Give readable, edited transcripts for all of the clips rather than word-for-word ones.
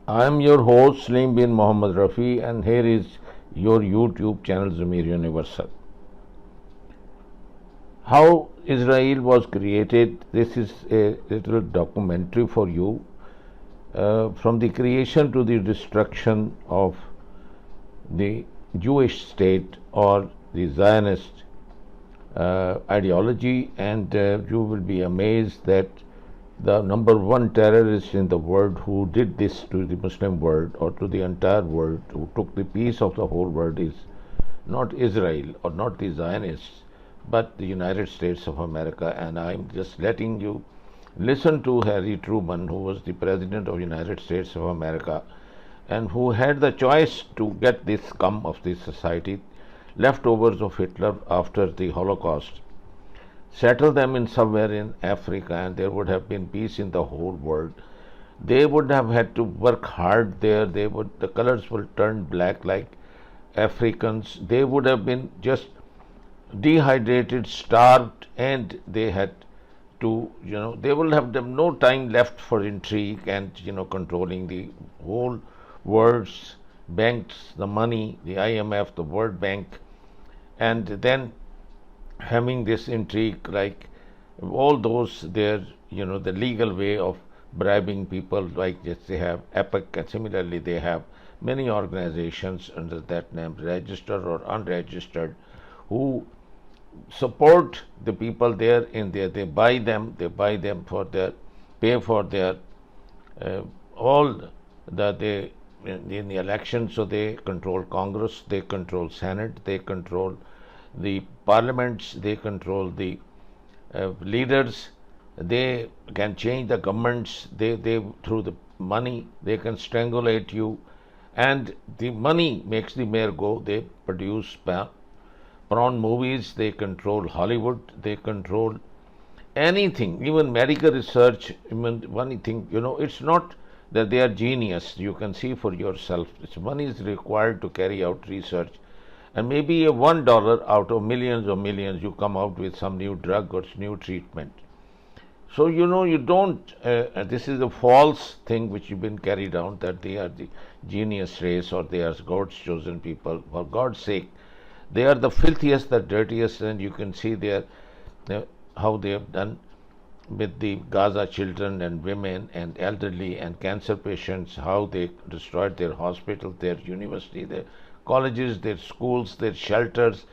I am your host Slim bin Mohammed Rafi, and here is your YouTube channel Zamir Universal. How Israel was created. This is a little documentary for you, from the creation to the destruction of the Jewish state or the Zionist ideology, and you will be amazed that the number one terrorist in the world who did this to the Muslim world or to the entire world, who took the peace of the whole world, is not Israel or not the Zionists, but the United States of America. And I'm just letting you listen to Harry Truman, who was the President of the United States of America and who had the choice to get this scum of this society, leftovers of Hitler after the Holocaust, settle them in somewhere in Africa, and there would have been peace in the whole world. They would have had to work hard there. The colors will turn black like Africans. They would have been just dehydrated, starved, and they had to, they will have them no time left for intrigue and, controlling the whole world's banks, the money, the IMF, the World Bank, and then having this intrigue, like all those there, the legal way of bribing people, like just they have EPIC, and similarly they have many organizations under that name, registered or unregistered, who support the people there in there. They buy them for their, pay for their all that they in the election. So they control Congress, they control Senate, they control the parliaments, they control the leaders, they can change the governments, they through the money they can strangulate you, and the money makes the mayor go. They produce prawn movies, they control Hollywood, they control anything, even medical research, even one thing, it's not that they are genius. You can see for yourself. Money is required to carry out research, and maybe a $1 out of millions or millions, you come out with some new drug or new treatment. So you don't. This is a false thing which has been carried out, that they are the genius race or they are God's chosen people. For God's sake, they are the filthiest, the dirtiest, and you can see there how they have done with the Gaza children and women and elderly and cancer patients, how they destroyed their hospitals, their university, their colleges, their schools, their shelters,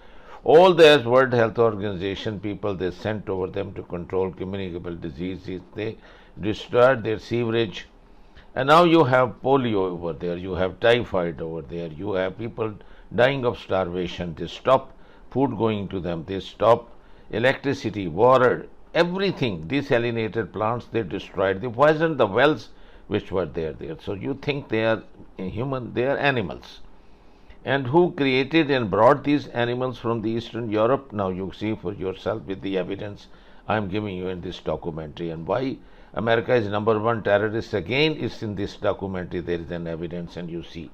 all their World Health Organization people, they sent over them to control communicable diseases. They destroyed their sewerage, and now you have polio over there, you have typhoid over there, you have people dying of starvation. They stop food going to them, they stop electricity, water, everything. Desalinated plants they destroyed, they poisoned the wells which were there. So you think they are human, they are animals. And who created and brought these animals from the Eastern Europe? Now you see for yourself with the evidence I am giving you in this documentary. And why America is number one terrorist again is in this documentary. There is an evidence, and you see.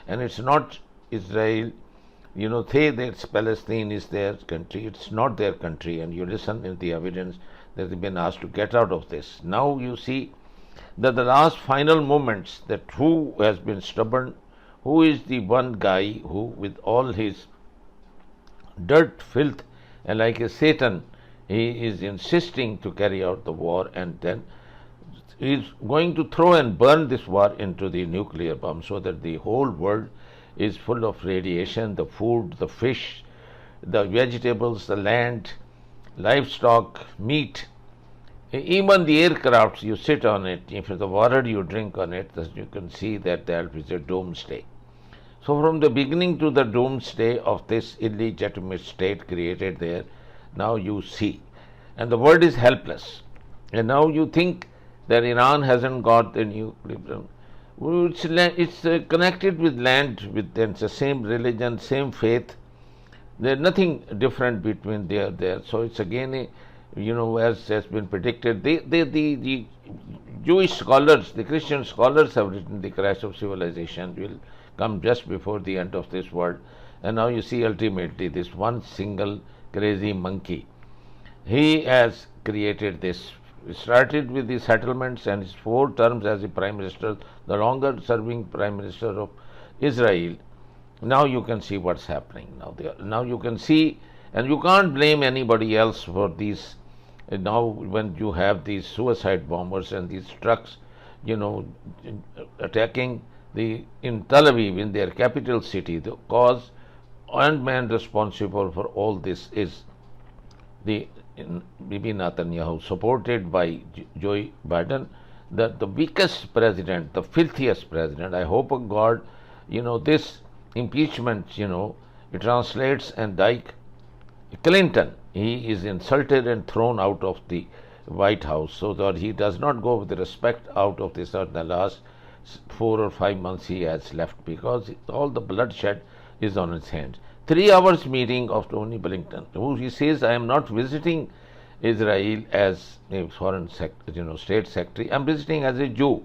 And it's not Israel, that Palestine is their country. It's not their country. And you listen in the evidence that they've been asked to get out of this. Now you see that the last final moments, that who has been stubborn, who is the one guy who, with all his dirt, filth, and like a Satan, he is insisting to carry out the war, and then he is going to throw and burn this war into the nuclear bomb, so that the whole world is full of radiation, the food, the fish, the vegetables, the land, livestock, meat, even the aircrafts, you sit on it, if the water you drink on it, you can see that there is a doomsday. So from the beginning to the doomsday of this illegitimate state created there, now you see. And the world is helpless. And now you think that Iran hasn't got the nuclear. It's connected with land, with the same religion, same faith. There's nothing different between there. So it's again as has been predicted. The Jewish scholars, the Christian scholars have written the crash of civilization will come just before the end of this world. And now you see ultimately this one single crazy monkey. He has created this. It started with the settlements and his 4 terms as the Prime Minister, the longer serving Prime Minister of Israel. Now you can see what's happening. Now you can see, and you can't blame anybody else for these. Now when you have these suicide bombers and these trucks, attacking in Tel Aviv, in their capital city, the cause and man responsible for all this is the Bibi Natenyahu, supported by Joe Biden, the weakest president, the filthiest president. I hope of God, this impeachment, it translates and like Clinton, he is insulted and thrown out of the White House, so that he does not go with respect out of this. The last 4 or 5 months he has left, because all the bloodshed is on his hands. 3 hours meeting of Tony Blinken, who he says, I am not visiting Israel as a foreign state secretary, I am visiting as a Jew.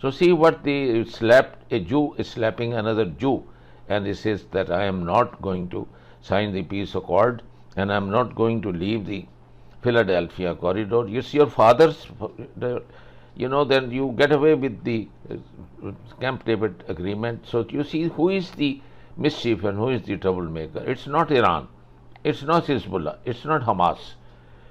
So see what a Jew is slapping another Jew, and he says that I am not going to sign the peace accord, and I am not going to leave the Philadelphia corridor. It's your father's, then you get away with the Camp David agreement. So you see who is the mischief and who is the troublemaker. It's not Iran, it's not Hezbollah, it's not Hamas.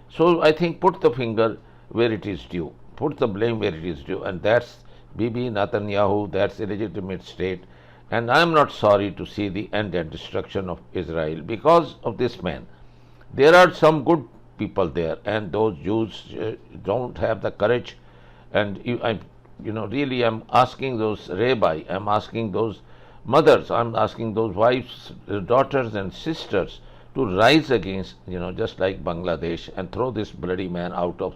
So I think put the finger where it is due, put the blame where it is due, and that's Bibi Netanyahu, that's illegitimate state. And I am not sorry to see the end and destruction of Israel because of this man. There are some good people there, and those Jews don't have the courage. And really I'm asking those rabbi, I'm asking those mothers, I'm asking those wives, daughters and sisters to rise against, just like Bangladesh, and throw this bloody man out of,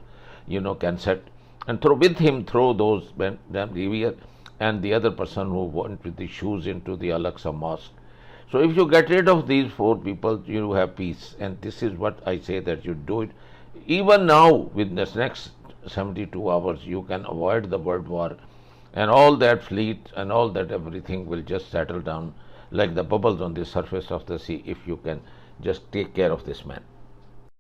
Knesset, and throw those Revere and the other person who went with the shoes into the Al-Aqsa Mosque. So if you get rid of these 4 people, you have peace. And this is what I say, that you do it. Even now, with this next 72 hours, you can avoid the world war. And all that fleet and all that everything will just settle down like the bubbles on the surface of the sea if you can just take care of this man.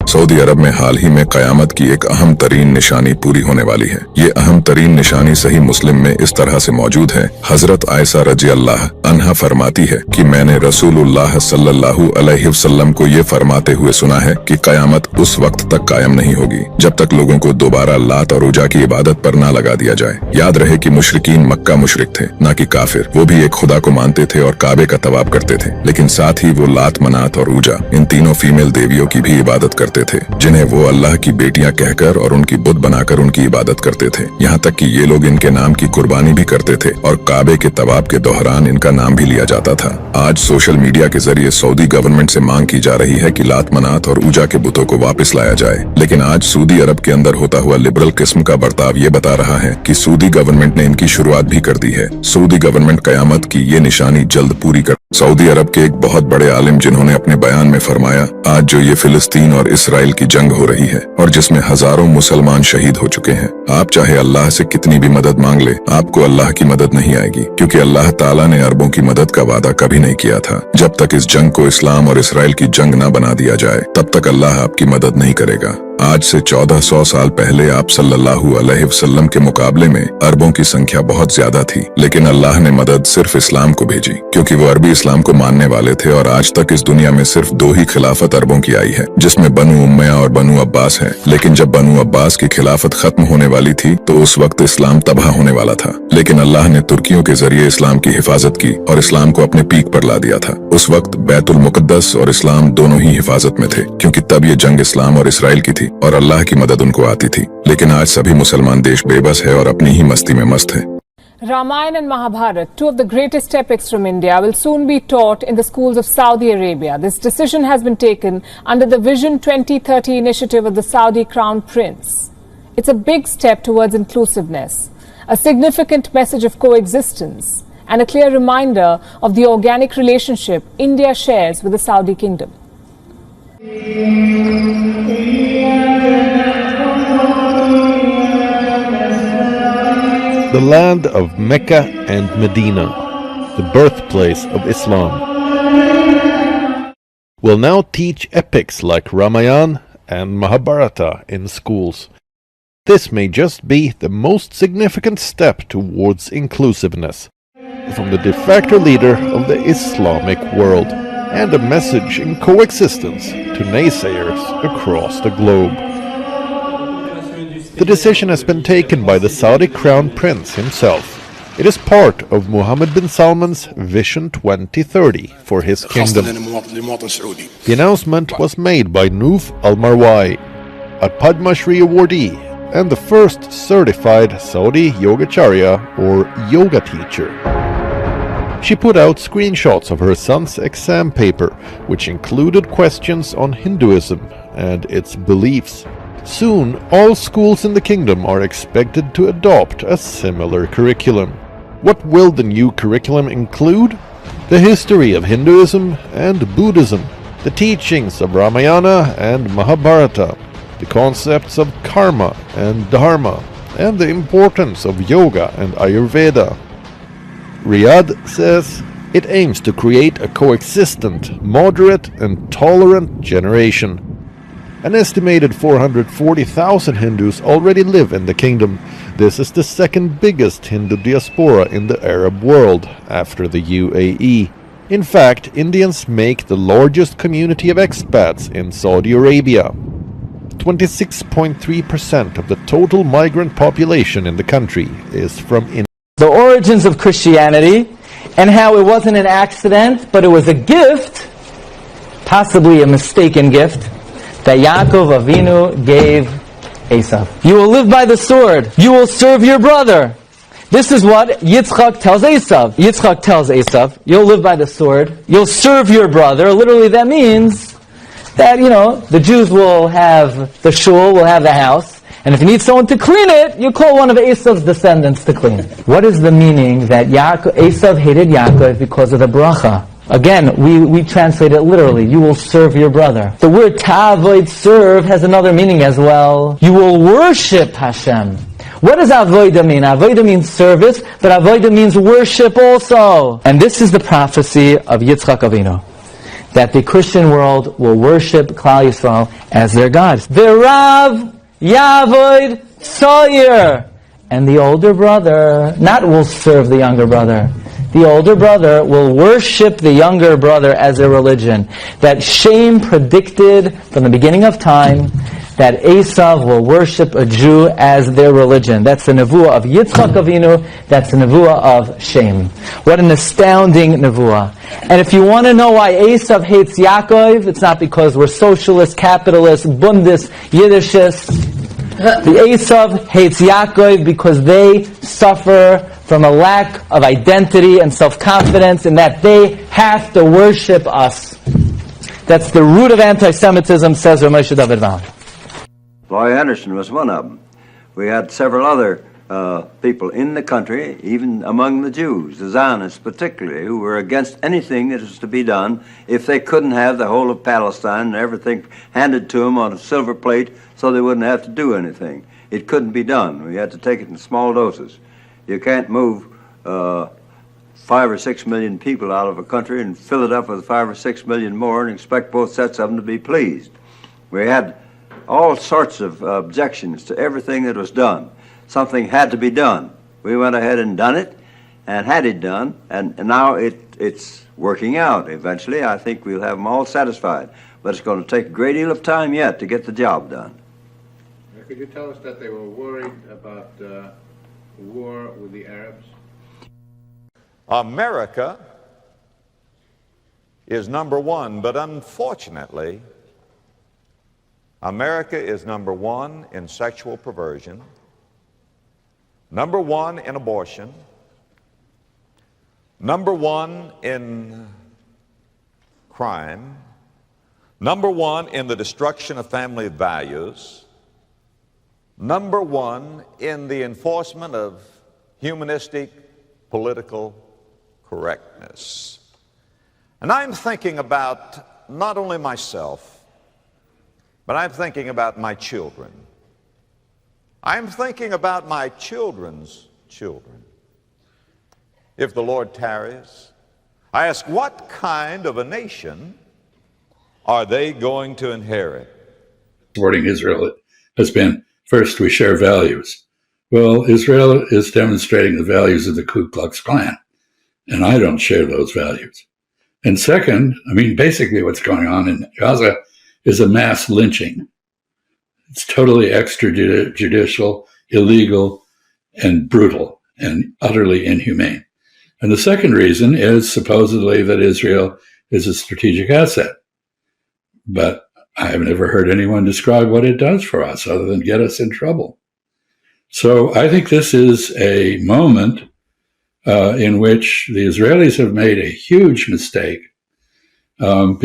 सऊदी अरब में हाल ही में कयामत की एक अहम तरीन निशानी पूरी होने वाली है। ये अहम तरीन निशानी सही मुस्लिम में इस तरह से मौजूद है। हजरत आयशा रजी अल्लाह अन्हा फरमाती है कि मैंने रसूलुल्लाह सल्लल्लाहु अलैहि वसल्लम को ये फरमाते हुए सुना है कि कयामत उस वक्त तक कायम नहीं होगी जब तक लोगों को दोबारा लात और उजा की इबादत पर ना लगा दिया जाए। याद रहे कि मुशरिकीन मक्का मुशरिक थे, ना कि काफिर। वो भी एक खुदा को मानते थे और काबे का तवाब करते थे, लेकिन साथ ही वो लात, मनात और उजा, इन तीनों फीमेल देवियों की भी इबादत करते थे, जिन्हें वो अल्लाह की बेटियां कहकर और उनकी बुत बनाकर उनकी इबादत करते थे। यहाँ तक कि ये लोग इनके नाम की कुर्बानी भी करते थे और काबे के तवाब के दौरान इनका नाम भी लिया जाता था। आज सोशल मीडिया के जरिए सऊदी गवर्नमेंट से मांग की जा रही है कि लात, मनात और ऊजा के बुतों को वापस लाया जाए, लेकिन आज सऊदी अरब के अंदर होता हुआ लिबरल किस्म का बर्ताव ये बता रहा है कि सऊदी गवर्नमेंट ने इनकी शुरुआत भी कर दी है। सऊदी गवर्नमेंट कयामत की ये निशानी जल्द पूरी कर। सऊदी अरब के एक बहुत बड़े आलिम जिन्होंने अपने बयान में फरमाया, आज जो ये फिलिस्तीन और इसराइल की जंग हो रही है और जिसमें हजारों मुसलमान शहीद हो चुके हैं, आप चाहे अल्लाह से कितनी भी मदद मांग ले, आपको अल्लाह की मदद नहीं आएगी, क्योंकि अल्लाह ताला ने अरबों की मदद का वादा कभी नहीं किया था। जब तक इस जंग को इस्लाम और इसराइल की जंग न बना दिया जाए, तब तक अल्लाह आपकी मदद नहीं करेगा। आज से 1400 साल पहले आप सल्लल्लाहु अलैहि वसल्लम के मुकाबले में अरबों की संख्या बहुत ज्यादा थी, लेकिन अल्लाह ने मदद सिर्फ इस्लाम को भेजी, क्योंकि वो अरबी इस्लाम को मानने वाले थे। और आज तक इस दुनिया में सिर्फ 2 ही खिलाफत अरबों की आई है, जिसमें बनु उम्मया और बनु अब्बास है। लेकिन जब बनु अब्बास की खिलाफत खत्म होने वाली थी, तो उस वक्त इस्लाम तबाह होने वाला था, लेकिन अल्लाह ने तुर्कियों के जरिए इस्लाम की हिफाजत की और इस्लाम को अपने पीक पर ला दिया था। उस वक्त बैतुल मुकद्दस और इस्लाम दोनों ही हिफाजत में थे, क्योंकि तब ये जंग इस्लाम और इसराइल की थी और अल्लाह की मदद उनको आती थी। लेकिन आज सभी मुसलमान देश बेबस है और अपनी ही मस्ती में मस्त है। Ramayana and Mahabharata, 2 of the greatest epics from India, will soon be taught in the schools of Saudi Arabia. This decision has been taken under the Vision 2030 initiative of the Saudi Crown Prince. It's a big step towards inclusiveness. a significant message of coexistence and a clear reminder of the organic relationship India shares with the Saudi kingdom. The land of Mecca and Medina, the birthplace of Islam, will now teach epics like Ramayana and Mahabharata in schools. This may just be the most significant step towards inclusiveness from the de facto leader of the Islamic world, and a message in coexistence to naysayers across the globe. The decision has been taken by the Saudi Crown Prince himself. It is part of Mohammed bin Salman's Vision 2030 for his kingdom. The announcement was made by Noof Al-Marwai, a Padma Shri awardee and the first certified Saudi Yogacharya or yoga teacher. She put out screenshots of her son's exam paper, which included questions on Hinduism and its beliefs. Soon, all schools in the kingdom are expected to adopt a similar curriculum. What will the new curriculum include? The history of Hinduism and Buddhism, the teachings of Ramayana and Mahabharata, the concepts of karma and dharma, and the importance of yoga and Ayurveda. Riyadh says it aims to create a coexistent, moderate and tolerant generation. An estimated 440,000 Hindus already live in the kingdom. This is the second biggest Hindu diaspora in the Arab world, after the UAE. In fact, Indians make the largest community of expats in Saudi Arabia. 26.3% of the total migrant population in the country is from India. The origins of Christianity and how it wasn't an accident, but it was a gift, possibly a mistaken gift, that Yaakov Avinu gave Esav. You will live by the sword. You will serve your brother. This is what Yitzchak tells Esav. Yitzchak tells Esav, you'll live by the sword. You'll serve your brother. Literally that means that, the Jews will have the shul, will have the house. And if you need someone to clean it, you call one of Esav's descendants to clean it. What is the meaning that Esav hated Yaakov because of the bracha? Again, we translate it literally. You will serve your brother. The word ta'avoid, serve, has another meaning as well. You will worship Hashem. What does avoida mean? Avoida means service, but avoida means worship also. And this is the prophecy of Yitzchak Avinu, that the Christian world will worship Klal Yisrael as their God. V'rav Yavoid Sawyer. And the older brother, not will serve the younger brother, the older brother will worship the younger brother as their religion. That Shem predicted from the beginning of time that Esav will worship a Jew as their religion. That's the nevuah of Yitzchak Avinu, that's the nevuah of Shem. What an astounding nevuah. And if you want to know why Esav hates Yaakov, it's not because we're socialists, capitalists, Bundists, Yiddishists. The Esav hates Yaakov because they suffer from a lack of identity and self-confidence, in that they have to worship us. That's the root of anti-Semitism, says Rav Moshe David Vaughan. Roy Anderson was one of them. We had several other people in the country, even among the Jews, the Zionists particularly, who were against anything that was to be done if they couldn't have the whole of Palestine and everything handed to them on a silver plate so they wouldn't have to do anything. It couldn't be done. We had to take it in small doses. You can't move 5 or 6 million people out of a country and fill it up with 5 or 6 million more and expect both sets of them to be pleased. We had all sorts of objections to everything that was done. Something had to be done. We went ahead and done it, and had it done, and now it's working out. Eventually, I think we'll have them all satisfied. But it's going to take a great deal of time yet to get the job done. Could you tell us that they were worried about war with the Arabs? America is number one, but unfortunately, America is number one in sexual perversion, number one in abortion, number one in crime, number one in the destruction of family values, number one in the enforcement of humanistic political correctness. And I'm thinking about not only myself, but I'm thinking about my children. I'm thinking about my children's children. If the Lord tarries, I ask, what kind of a nation are they going to inherit? Supporting Israel has been, first, we share values. Well, Israel is demonstrating the values of the Ku Klux Klan, and I don't share those values. And second, I mean, basically what's going on in Gaza is a mass lynching. It's totally extrajudicial, illegal, and brutal, and utterly inhumane. And the second reason is supposedly that Israel is a strategic asset. But I have never heard anyone describe what it does for us other than get us in trouble. So I think this is a moment in which the Israelis have made a huge mistake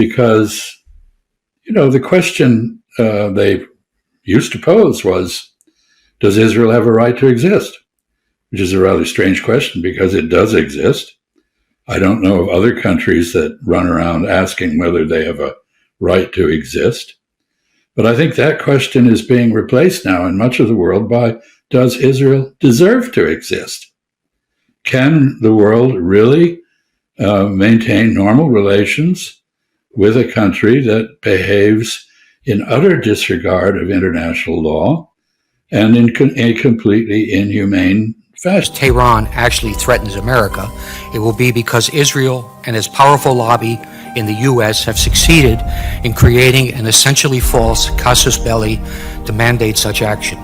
because, you know, the question they used to pose was, does Israel have a right to exist? Which is a rather strange question because it does exist. I don't know of other countries that run around asking whether they have a right to exist. But I think that question is being replaced now in much of the world by, does Israel deserve to exist? Can the world really maintain normal relations with a country that behaves in utter disregard of international law and in a completely inhumane fashion? Tehran actually threatens America, it will be because Israel and its powerful lobby in the U.S. have succeeded in creating an essentially false casus belli to mandate such action.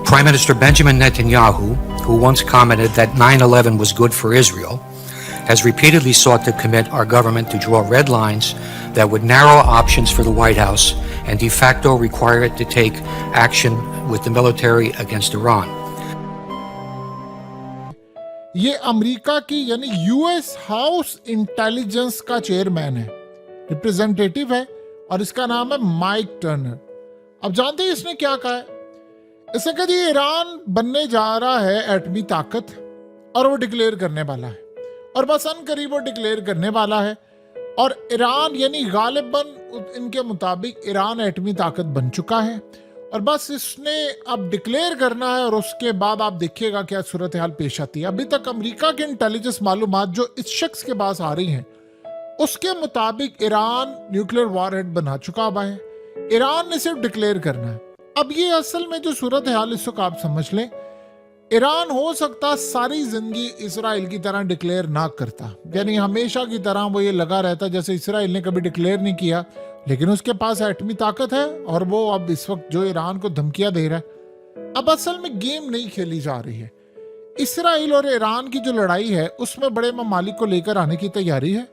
Prime Minister Benjamin Natenyahu, who once commented that 9/11 was good for Israel, has repeatedly sought to commit our government to draw red lines that would narrow options for the White House and de facto require it to take action with the military against Iran. ये America की यानी US house intelligence का chairman है, representative है, और इसका नाम है माइक टर्नर। अब जानते हैं इसने क्या कहा है? इसने कहा जी ईरान बनने जा रहा है एटमी ताकत और वो डिक्लेयर करने वाला है, और बस अनकरीब वो डिक्लेयर करने वाला है। और ईरान यानी गालिबन इनके मुताबिक ईरान एटमी ताकत बन चुका है और बस इसने अब डिक्लेयर करना है और उसके बाद आप देखिएगा क्या सूरत हाल पेश आती है। अभी तक अमेरिका के इंटेलिजेंस मालूमात जो इस शख्स के पास आ रही हैं उसके मुताबिक ईरान न्यूक्लियर वॉरहेड बना चुका हुआ है, ईरान ने सिर्फ डिक्लेयर करना है। अब ये असल में जो सूरत हाल इस वक्त आप समझ लें, ईरान हो सकता सारी जिंदगी इसराइल की तरह डिक्लेयर ना करता, यानी हमेशा की तरह वो ये लगा रहता जैसे इसराइल ने कभी डिक्लेयर नहीं किया, लेकिन उसके पास एटमी ताकत है और वो अब इस वक्त जो ईरान को धमकियां दे रहा है। अब असल में गेम नहीं खेली जा रही है। इसराइल और ईरान की जो लड़ाई है उसमें बड़े ममालिक को लेकर आने की तैयारी है।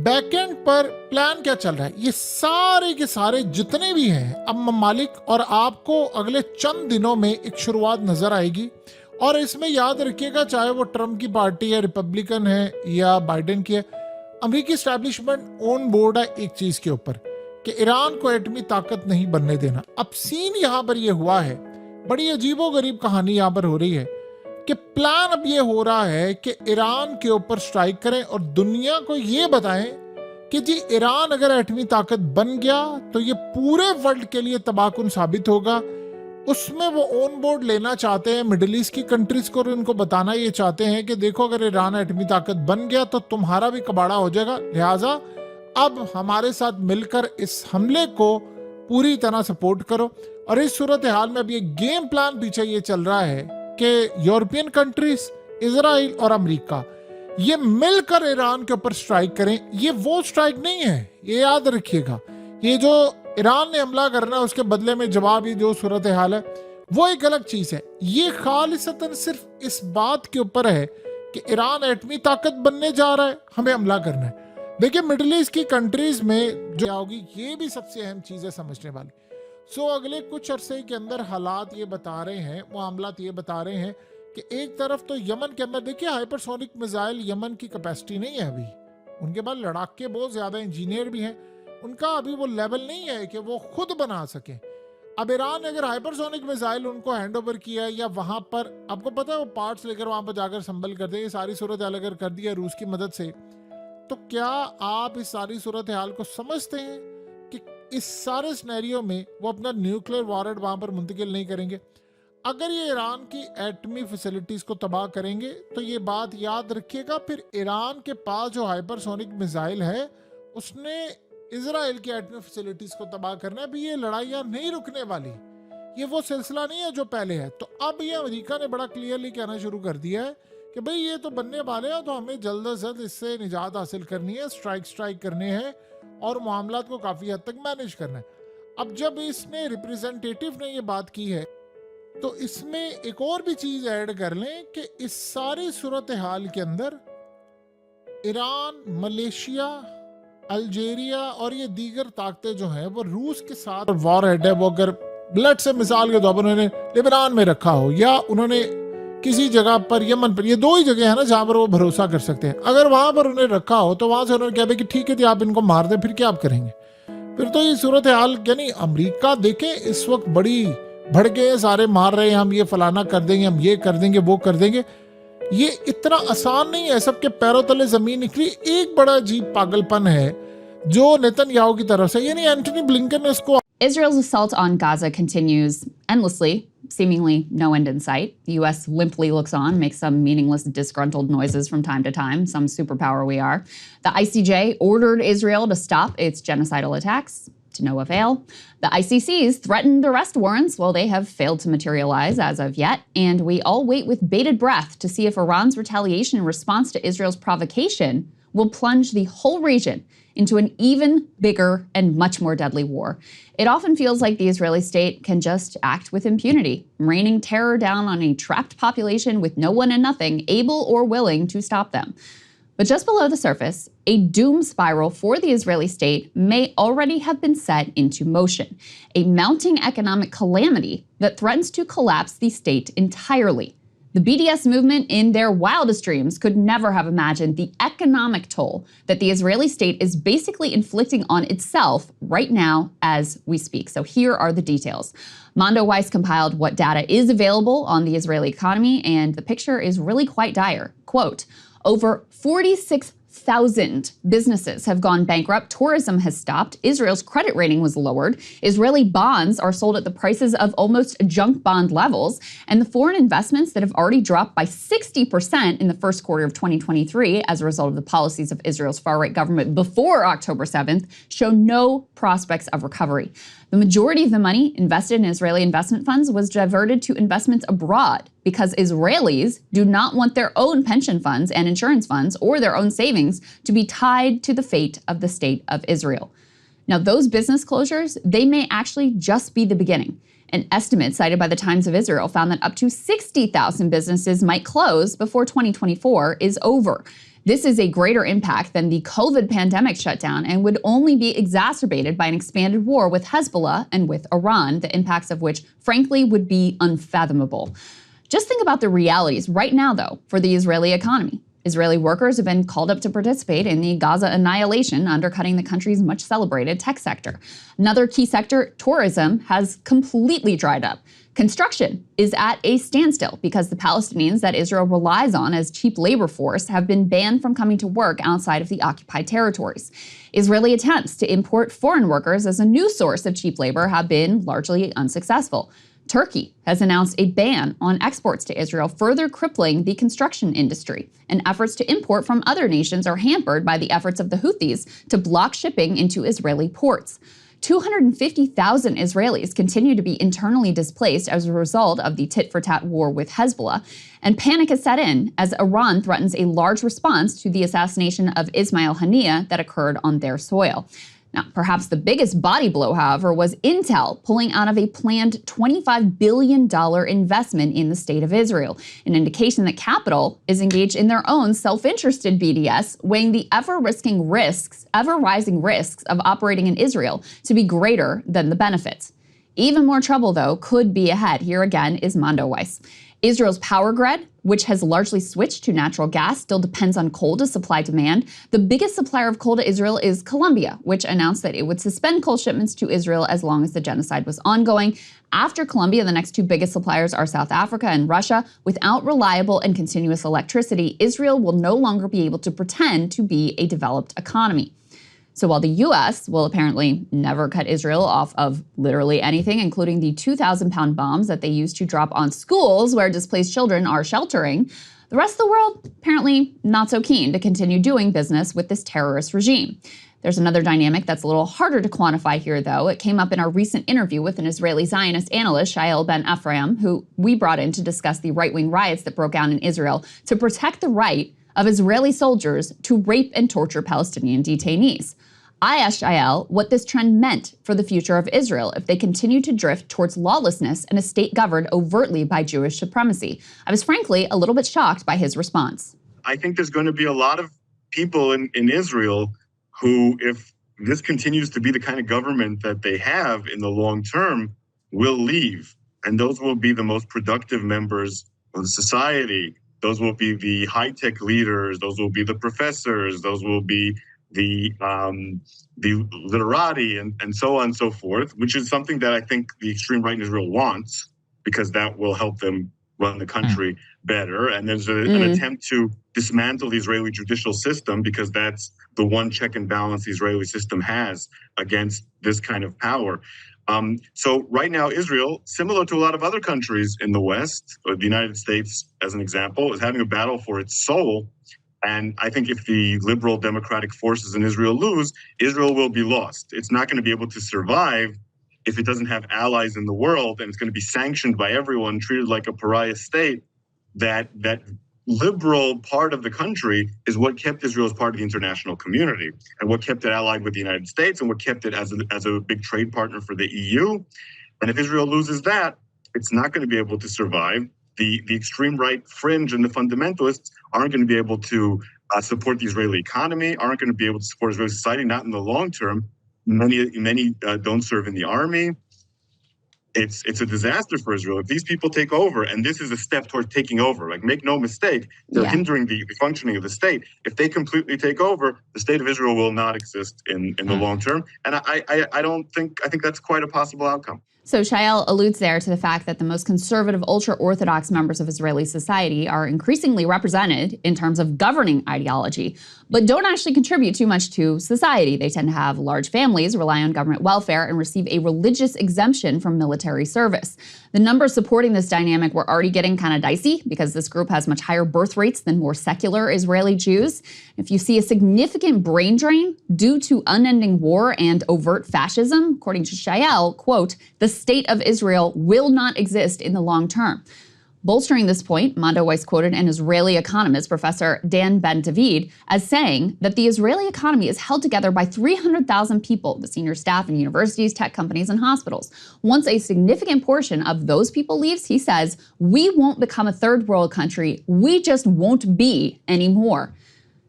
बैकएंड पर प्लान क्या चल रहा है, ये सारे के सारे जितने भी हैं अब ममालिक, और आपको अगले चंद दिनों में एक शुरुआत नजर आएगी। और इसमें याद रखिएगा चाहे वो ट्रम्प की पार्टी है, रिपब्लिकन है या बाइडेन की है, अमेरिकी एस्टैब्लिशमेंट ऑन बोर्ड है एक चीज के ऊपर कि ईरान को एटमी ताकत नहीं बनने देना। अब सीन यहां पर ये हुआ है, बड़ी अजीबोगरीब कहानी यहां पर हो रही है कि प्लान अब ये हो रहा है कि ईरान के ऊपर स्ट्राइक करें और दुनिया को ये बताएं कि जी ईरान अगर एटमी ताकत बन गया तो ये पूरे वर्ल्ड के लिए तबाहकुन साबित होगा। उसमें वो ऑन बोर्ड लेना चाहते हैं मिडिल ईस्ट की कंट्रीज को, और उनको बताना ये चाहते हैं कि देखो अगर ईरान एटमी ताकत बन गया तो तुम्हारा भी कबाड़ा हो जाएगा, लिहाजा अब हमारे साथ मिलकर इस हमले को पूरी तरह सपोर्ट करो। और इस सूरत हाल में अब ये गेम प्लान पीछे ये चल रहा है कि यूरोपियन कंट्रीज, इजराइल और अमेरिका ये मिलकर ईरान के ऊपर स्ट्राइक करें। ये वो स्ट्राइक नहीं है, ये याद रखिएगा। ये जो ईरान ने हमला करना है उसके बदले में जवाब ही जो सूरत हाल है वो एक अलग चीज है। ये खालिसतन सिर्फ इस बात के ऊपर है कि ईरान एटमी ताकत बनने जा रहा है, हमें हमला करना है। देखिए मिडिल ईस्ट की कंट्रीज में जो होगी ये भी सबसे अहम चीज है समझने वाली। सो अगले कुछ अरसे के अंदर हालात ये बता रहे हैं, मामलात ये बता रहे हैं कि एक तरफ तो यमन के अंदर देखिए हाइपरसोनिक मिसाइल यमन की कैपेसिटी नहीं है अभी, उनके पास लड़ाके बहुत ज्यादा इंजीनियर भी हैं, उनका अभी वो लेवल नहीं है कि वो खुद बना सके। अब ईरान ने अगर हाइपरसोनिक मिसाइल उनको हैंड ओवर किया या वहां पर, आपको पता है वो पार्ट्स लेकर वहां पर जाकर संभल कर दे, ये सारी सूरत हाल अगर कर दिया रूस की मदद से, तो क्या आप इस सारी सूरत हाल को समझते हैं कि इस सारे सिनेरियो में वो अपना न्यूक्लियर वॉरहेड वहां पर मुंतकिल नहीं करेंगे? अगर ये ईरान की एटमी फैसिलिटीज को तबाह करेंगे तो ये बात याद रखिएगा, फिर ईरान के पास जो हाइपरसोनिक मिसाइल है उसने इजराइल की एटमी फैसिलिटीज को तबाह करना है। भी ये लड़ाइयाँ नहीं रुकने वाली, ये वो सिलसिला नहीं है जो पहले है। तो अब ये अमेरिका ने बड़ा क्लियरली कहना शुरू कर दिया है कि भाई ये तो बनने वाले हैं, तो हमें जल्द से जल्द इससे निजात हासिल करनी है, स्ट्राइक करने हैं और मामलात को काफ़ी हद तक मैनेज करना है। अब जब इसने रिप्रेजेंटेटिव ने ये बात की है तो इसमें एक और भी चीज़ ऐड कर लें कि इस सारी सूरत हाल के अंदर ईरान, मलेशिया, अल्जीरिया और ये दीगर ताकतें जो हैं वो रूस के साथ वॉर हेड है, वो अगर ब्लड से मिसाल के तौर पर उन्होंने लिबनान में रखा हो या उन्होंने किसी जगह पर यमन पर, ये दो ही जगह है ना जहां पर वो भरोसा कर सकते हैं, अगर वहां पर उन्हें रखा हो तो वहां से उन्होंने कहा कि ठीक है जी आप इनको मार दें, फिर क्या आप करेंगे? फिर तो ये सूरत हाल, यानी अमरीका देखें इस वक्त बड़ी भड़के सारे मार रहे हैं, हम ये फलाना कर देंगे, हम ये कर देंगे, वो कर देंगे। ये इतना आसान नहीं है, सबके पैरों तले जमीन निकली। एक बड़ा अजीब पागलपन है जो नेतन्याहू की तरफ से, यानी एंटनी ब्लिंकन ने इसको Israel's assault on Gaza continues endlessly, seemingly no end in sight. The U.S. limply looks on, makes some meaningless, disgruntled noises from time to time, some superpower we are. The ICJ ordered Israel to stop its genocidal attacks, to no avail. The ICC's threatened arrest warrants, well, they have failed to materialize as of yet, and we all wait with bated breath to see if Iran's retaliation in response to Israel's provocation will plunge the whole region into an even bigger and much more deadly war. It often feels like the Israeli state can just act with impunity, raining terror down on a trapped population with no one and nothing able or willing to stop them. But just below the surface, a doom spiral for the Israeli state may already have been set into motion, a mounting economic calamity that threatens to collapse the state entirely. The BDS movement, in their wildest dreams, could never have imagined the economic toll that the Israeli state is basically inflicting on itself right now as we speak. So here are the details. Mondo Weiss compiled what data is available on the Israeli economy, and the picture is really quite dire. Quote, over 46,000 businesses have gone bankrupt. Tourism has stopped. Israel's credit rating was lowered. Israeli bonds are sold at the prices of almost junk bond levels. And the foreign investments that have already dropped by 60% in the first quarter of 2023 as a result of the policies of Israel's far-right government before October 7th show no prospects of recovery. The majority of the money invested in Israeli investment funds was diverted to investments abroad because Israelis do not want their own pension funds and insurance funds or their own savings to be tied to the fate of the state of Israel. Now, those business closures, they may actually just be the beginning. An estimate cited by the Times of Israel found that up to 60,000 businesses might close before 2024 is over. This is a greater impact than the COVID pandemic shutdown and would only be exacerbated by an expanded war with Hezbollah and with Iran, the impacts of which, frankly, would be unfathomable. Just think about the realities right now, though, for the Israeli economy. Israeli workers have been called up to participate in the Gaza annihilation, undercutting the country's much celebrated tech sector. Another key sector, tourism, has completely dried up. Construction is at a standstill because the Palestinians that Israel relies on as cheap labor force have been banned from coming to work outside of the occupied territories. Israeli attempts to import foreign workers as a new source of cheap labor have been largely unsuccessful. Turkey has announced a ban on exports to Israel, further crippling the construction industry. And efforts to import from other nations are hampered by the efforts of the Houthis to block shipping into Israeli ports. 250,000 Israelis continue to be internally displaced as a result of the tit-for-tat war with Hezbollah, and panic has set in as Iran threatens a large response to the assassination of Ismail Haniyeh that occurred on their soil. Now, perhaps the biggest body blow, however, was Intel pulling out of a planned $25 billion investment in the state of Israel, an indication that capital is engaged in their own self-interested BDS, weighing the ever-rising risks of operating in Israel to be greater than the benefits. Even more trouble, though, could be ahead. Here again is Mondo Weiss. Israel's power grid which has largely switched to natural gas, still depends on coal to supply demand. The biggest supplier of coal to Israel is Colombia, which announced that it would suspend coal shipments to Israel as long as the genocide was ongoing. After Colombia, the next two biggest suppliers are South Africa and Russia. Without reliable and continuous electricity, Israel will no longer be able to pretend to be a developed economy. So while the U.S. will apparently never cut Israel off of literally anything, including the 2,000-pound bombs that they used to drop on schools where displaced children are sheltering, the rest of the world apparently not so keen to continue doing business with this terrorist regime. There's another dynamic that's a little harder to quantify here, though. It came up in our recent interview with an Israeli Zionist analyst, Shael Ben Ephraim, who we brought in to discuss the right-wing riots that broke out in Israel to protect the right of Israeli soldiers to rape and torture Palestinian detainees. I asked Shael what this trend meant for the future of Israel if they continue to drift towards lawlessness and a state governed overtly by Jewish supremacy. I was frankly a little bit shocked by his response. I think there's going to be a lot of people in Israel who, if this continues to be the kind of government that they have in the long term, will leave. And those will be the most productive members of the society. Those will be the high-tech leaders. Those will be the professors. Those will be the literati and so on and so forth, which is something that I think the extreme right in Israel wants, because that will help them run the country better. And there's an attempt to dismantle the Israeli judicial system, because that's the one check and balance the Israeli system has against this kind of power. So right now, Israel, similar to a lot of other countries in the West, or the United States, as an example, is having a battle for its soul. And I think if the liberal democratic forces in Israel lose, Israel will be lost. It's not going to be able to survive if it doesn't have allies in the world, and it's going to be sanctioned by everyone, treated like a pariah state. That liberal part of the country is what kept Israel as part of the international community, and what kept it allied with the United States, and what kept it as a big trade partner for the EU. And if Israel loses that, it's not going to be able to survive. The extreme right fringe and the fundamentalists aren't going to be able to support the Israeli economy, aren't going to be able to support Israeli society, not in the long term. Many don't serve in the army. It's a disaster for Israel. If these people take over, and this is a step towards taking over, like, make no mistake, they're hindering the functioning of the state. If they completely take over, the state of Israel will not exist in the long term. And I think that's quite a possible outcome. So Shael alludes there to the fact that the most conservative, ultra-Orthodox members of Israeli society are increasingly represented in terms of governing ideology, but don't actually contribute too much to society. They tend to have large families, rely on government welfare, and receive a religious exemption from military service. The numbers supporting this dynamic were already getting kind of dicey, because this group has much higher birth rates than more secular Israeli Jews. If you see a significant brain drain due to unending war and overt fascism, according to Shael, quote, the state of Israel will not exist in the long term. Bolstering this point, Mondo Weiss quoted an Israeli economist, Professor Dan Ben-David, as saying that the Israeli economy is held together by 300,000 people, the senior staff in universities, tech companies, and hospitals. Once a significant portion of those people leaves, he says, we won't become a third world country. We just won't be anymore.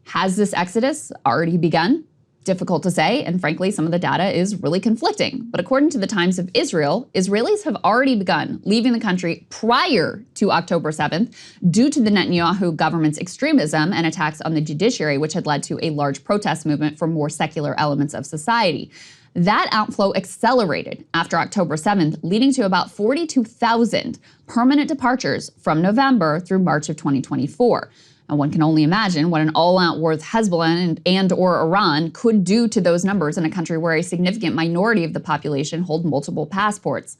Has this exodus already begun? Difficult to say, and frankly, some of the data is really conflicting. But according to the Times of Israel, Israelis have already begun leaving the country prior to October 7th due to the Natenyahu government's extremism and attacks on the judiciary, which had led to a large protest movement for more secular elements of society. That outflow accelerated after October 7th, leading to about 42,000 permanent departures from November through March of 2024. And one can only imagine what an all-out war with Hezbollah and or Iran could do to those numbers in a country where a significant minority of the population hold multiple passports.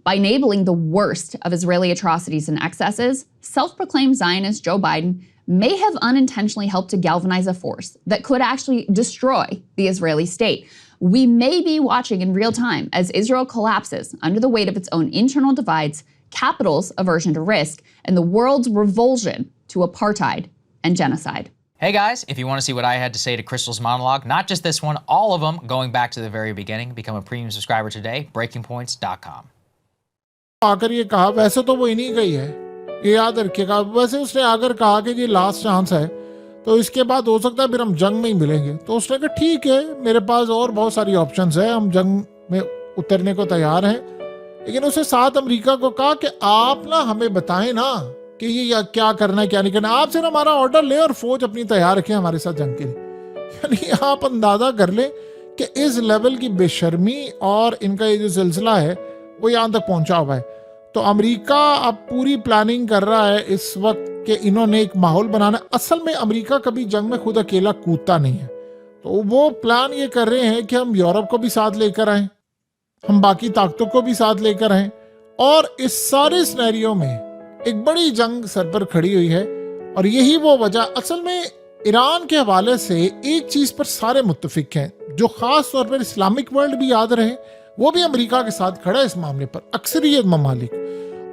By enabling the worst of Israeli atrocities and excesses, self-proclaimed Zionist Joe Biden may have unintentionally helped to galvanize a force that could actually destroy the Israeli state. We may be watching in real time as Israel collapses under the weight of its own internal divides, capital's aversion to risk, and the world's revulsion to apartheid and genocide. Hey guys, if you want to see what I had to say to Crystal's monologue, not just this one, all of them, going back to the very beginning, become a premium subscriber today, breakingpoints.com. आकर ये कहा, वैसे तो वो ही नहीं गई है, ये याद रखिएगा। वैसे उसने अगर कहा कि ये लास्ट चांस है, तो इसके बाद हो सकता है फिर हम जंग में ही मिलेंगे। तो उसने कहा ठीक है, मेरे पास और बहुत सारी ऑप्शंस है, हम जंग में उतरने को तैयार हैं। लेकिन उसने साथ अमेरिका को कहा कि आप ना हमें बताएं ना कि ये क्या करना है क्या नहीं करना, आप सिर्फ हमारा ऑर्डर ले और फौज अपनी तैयार रखें हमारे साथ जंग के लिए। यानी आप अंदाजा कर लें कि इस लेवल की बेशर्मी और इनका ये जो सिलसिला है वो यहाँ तक पहुंचा हुआ है। तो अमेरिका अब पूरी प्लानिंग कर रहा है इस वक्त कि इन्होंने एक माहौल बनाना। असल में अमेरिका कभी जंग में खुद अकेला कूदता नहीं है, तो वो प्लान ये कर रहे हैं कि हम यूरोप को भी साथ लेकर आए, हम बाकी ताकतों को भी साथ लेकर आए, और इस सारे सिनेरियो में एक बड़ी जंग सर पर खड़ी हुई है। और यही वो वजह, असल में ईरान के हवाले से एक चीज पर सारे मुत्तफिक हैं, जो खास तौर पर इस्लामिक वर्ल्ड भी याद रहे, वो भी अमेरिका के साथ खड़ा है इस मामले पर, अक्सरियत ममालिक।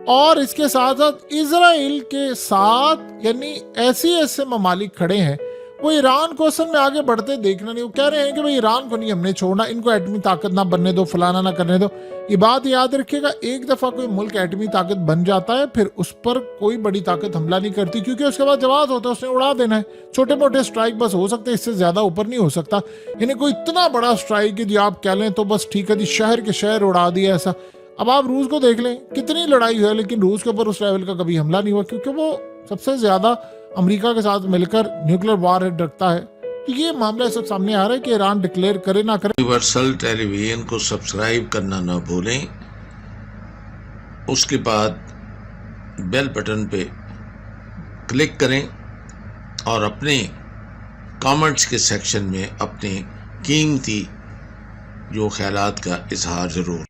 और इसके साथ साथ इजराइल के साथ यानी ऐसे ममालिक खड़े हैं, वो ईरान को असल में आगे बढ़ते देखना नहीं। वो कह रहे हैं कि भाई ईरान को नहीं हमने छोड़ना, इनको एटमी ताकत ना बनने दो, फलाना ना करने दो। ये बात याद रखिएगा, एक दफा कोई मुल्क एटमी ताकत बन जाता है फिर उस पर कोई बड़ी ताकत हमला नहीं करती, क्योंकि उसके बाद जवाब होता है उसने उड़ा देना है। छोटे मोटे स्ट्राइक बस हो सकते हैं, इससे ज्यादा ऊपर नहीं हो सकता। यानी कोई इतना बड़ा स्ट्राइक जी आप कह लें तो बस ठीक है जी, शहर के शहर उड़ा दिया ऐसा। अब आप रूस को देख लें, कितनी लड़ाई हुई, लेकिन रूस के ऊपर उस लेवल का कभी हमला नहीं हुआ, क्योंकि वो सबसे ज्यादा अमेरिका के साथ मिलकर न्यूक्लियर वार रखता है। तो ये मामला सब सामने आ रहा है कि ईरान डिक्लेयर करे ना करे। यूनिवर्सल टेलीविजन को सब्सक्राइब करना ना भूलें, उसके बाद बेल बटन पे क्लिक करें और अपने कमेंट्स के सेक्शन में अपने कीमती जो ख्यालात का इजहार जरूर